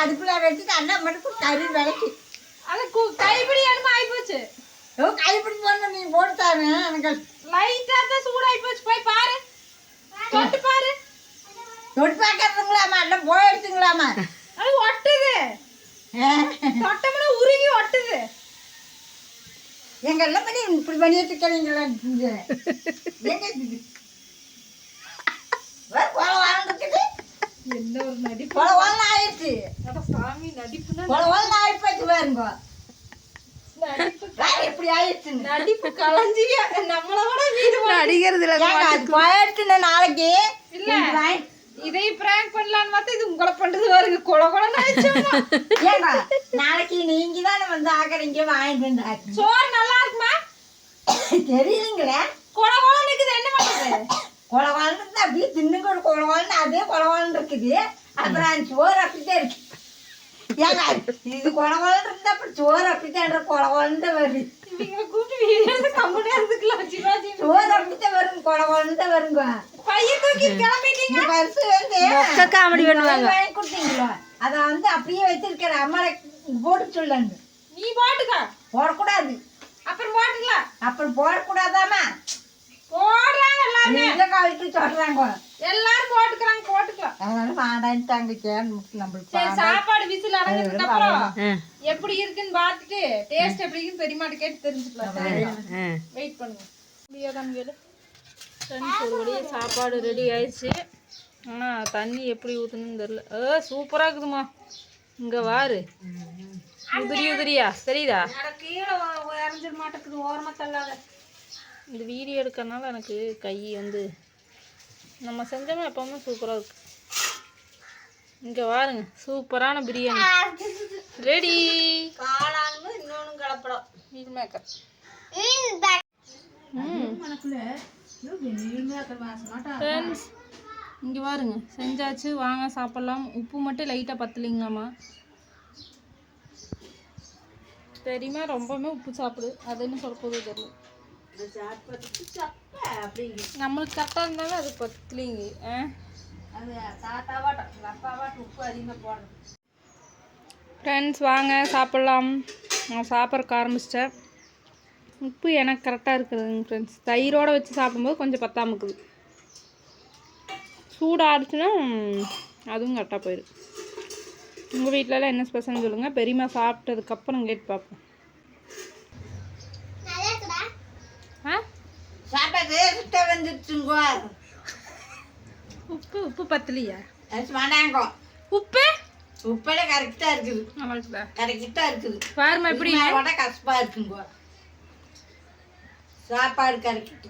அடுப்புல வச்சுட்டு அண்ணா மட்டும் கறி விளக்கி அது கைப்பிடி என்னமோ ஆயிப்போச்சு. கைப்பிடி போன நீ போட்டாரு எனக்கு லைட்டா தான் சூடாயி போச்சு. போய் பாரு, தொட்டு பாரு. தொட்டு பார்க்கறதுங்களாமா இல்ல போய் எடுத்துங்களாமா? அது ஒட்டுது, தொட்டமுன்னா உருகி ஒட்டுது. எங்க எல்லாம் பண்ணி இப்படி பண்ணிட்டு இருக்கிறீங்களா? என்ன ஒரு நடிப்பு ஆயிடுச்சு. சாமி நடிப்புனா ஆயிப்போச்சு பாருங்க. எப்படி ஆயிடுச்சு நடிப்பு கலஞ்சியா நம்மளோட வீடு அடிக்கிறதுல போயிடுச்சுன்னு நாளைக்கு இல்ல. இதை பிராங்க் பண்ணலான்னு பார்த்தா இது உங்களை பண்றது பாருங்க. கொலகொலன்னு ஆயிடுச்சுமா. நாளைக்கு நீங்க தானே வந்து ஆக்கறீங்க வாங்கிட்டு சோறு நல்லா இருக்குமா? தெரியுதுங்களே. கொலகொலன்னு இருக்குது. என்ன பண்றது? கொலவாழ்ந்து அப்படியே தின்னுங்க ஒரு கொலவாழ்னு அதே கொலவாழ்னு இருக்குது. அப்புறம் சோறு அப்படித்தான் இருக்கு. ஏங்க இது கொலவாழ்னு இருந்தா அப்புறம் சோறு அப்படித்தான் கொலவாழ்ந்து வருது. கூப்பிட்டு வீடு கம்பெனி இருந்துக்கலாம். சிவாஜி சோறு அப்படித்தான் வரும், கொலவாழ்னு தான் வருங்க. பையன் தூக்கி கிளம்பிட்டீங்க. பரிசு வந்து காமெடி பண்ணுவாங்க. வாங்கி கொடுத்தீங்களோ அதை வந்து அப்படியே வச்சிருக்கிற அம்மாவை போட்டு சொல்லு. நீ போட்டுக்க. போடக்கூடாது. அப்புறம் போட்டுக்கலாம். அப்புறம் போடக்கூடாதாமா? போடுறாங்க எல்லாருமே. கழிச்சு சொல்றாங்க எல்லாரும் போட்டுக்கிறாங்க. போட்டுக்கலாம். எல்லாரும் வாடான்ட்டாங்க. நம்மளுக்கு சரி, சாப்பாடு விசில் அடங்கினதுக்கு அப்புறம் எப்படி இருக்குன்னு பார்த்துட்டு டேஸ்ட் எப்படி இருக்குன்னு பெரியமாட்ட கேட்டு தெரிஞ்சுக்கலாம். வெயிட் பண்ணுங்க. ஒரு வழியே சாப்பாடு ரெடி ஆயிடுச்சு. ஆனால் தண்ணி எப்படி ஊற்றணும்னு தெரியல. சூப்பராக இருக்குதுமா. இங்கே வாரு, உதிரியா தெரியுதா? கீழே இறஞ்சிட மாட்டேங்குது. ஓரமாக தள்ளாத. இந்த வீடியோ எடுக்கிறதுனால எனக்கு கை வந்து நம்ம செஞ்சோமே எப்பவுமே சூப்பராக இருக்கு. இங்கே வாருங்க, சூப்பரான பிரியாணி ரெடி. காளான்னு இன்னொன்று கலப்படம். Meal maker. ஃப்ரெண்ட்ஸ் இங்கே பாருங்க, செஞ்சாச்சு. வாங்க சாப்பிட்லாம். உப்பு மட்டும் லைட்டாக பத்தலைங்களாம்மா. தெரியுமா, ரொம்பவுமே உப்பு சாப்பிடு. அது என்ன சொல்ல போகுது தெரியல. நம்மளுக்கு கரெக்டாக இருந்தாலும் அது பத்தலைங்க. ஃப்ரெண்ட்ஸ் வாங்க சாப்பிட்லாம். நான் சாப்பிட்றக்கு ஆரம்பிச்சிட்டேன். உப்பு எனக்கு கரெக்டாக இருக்குதுங்க ஃப்ரெண்ட்ஸ். தயிரோடு வச்சு சாப்பிடும்போது கொஞ்சம் பத்தாமல் இருக்குது. சூடாகிடுச்சுன்னா அதுவும் கரெக்டாக போயிடும். உங்கள் வீட்டிலலாம் என்ன ஸ்பெஷல்னு சொல்லுங்கள். பெரியம்மா சாப்பிட்டதுக்கப்புறம் கேட்டு பார்ப்போம். சாப்பிட்டது சுட்ட வந்துருச்சுங்க. உப்பு பத்தலையா? வேண்டாங்க. உப்பு உப்பெல்லாம் கரெக்டாக இருக்குது. கரெக்டாக இருக்குது. பாருமா எப்படி கஷ்டமாக இருக்குங்க. சாப்பாடு கரெக்டு.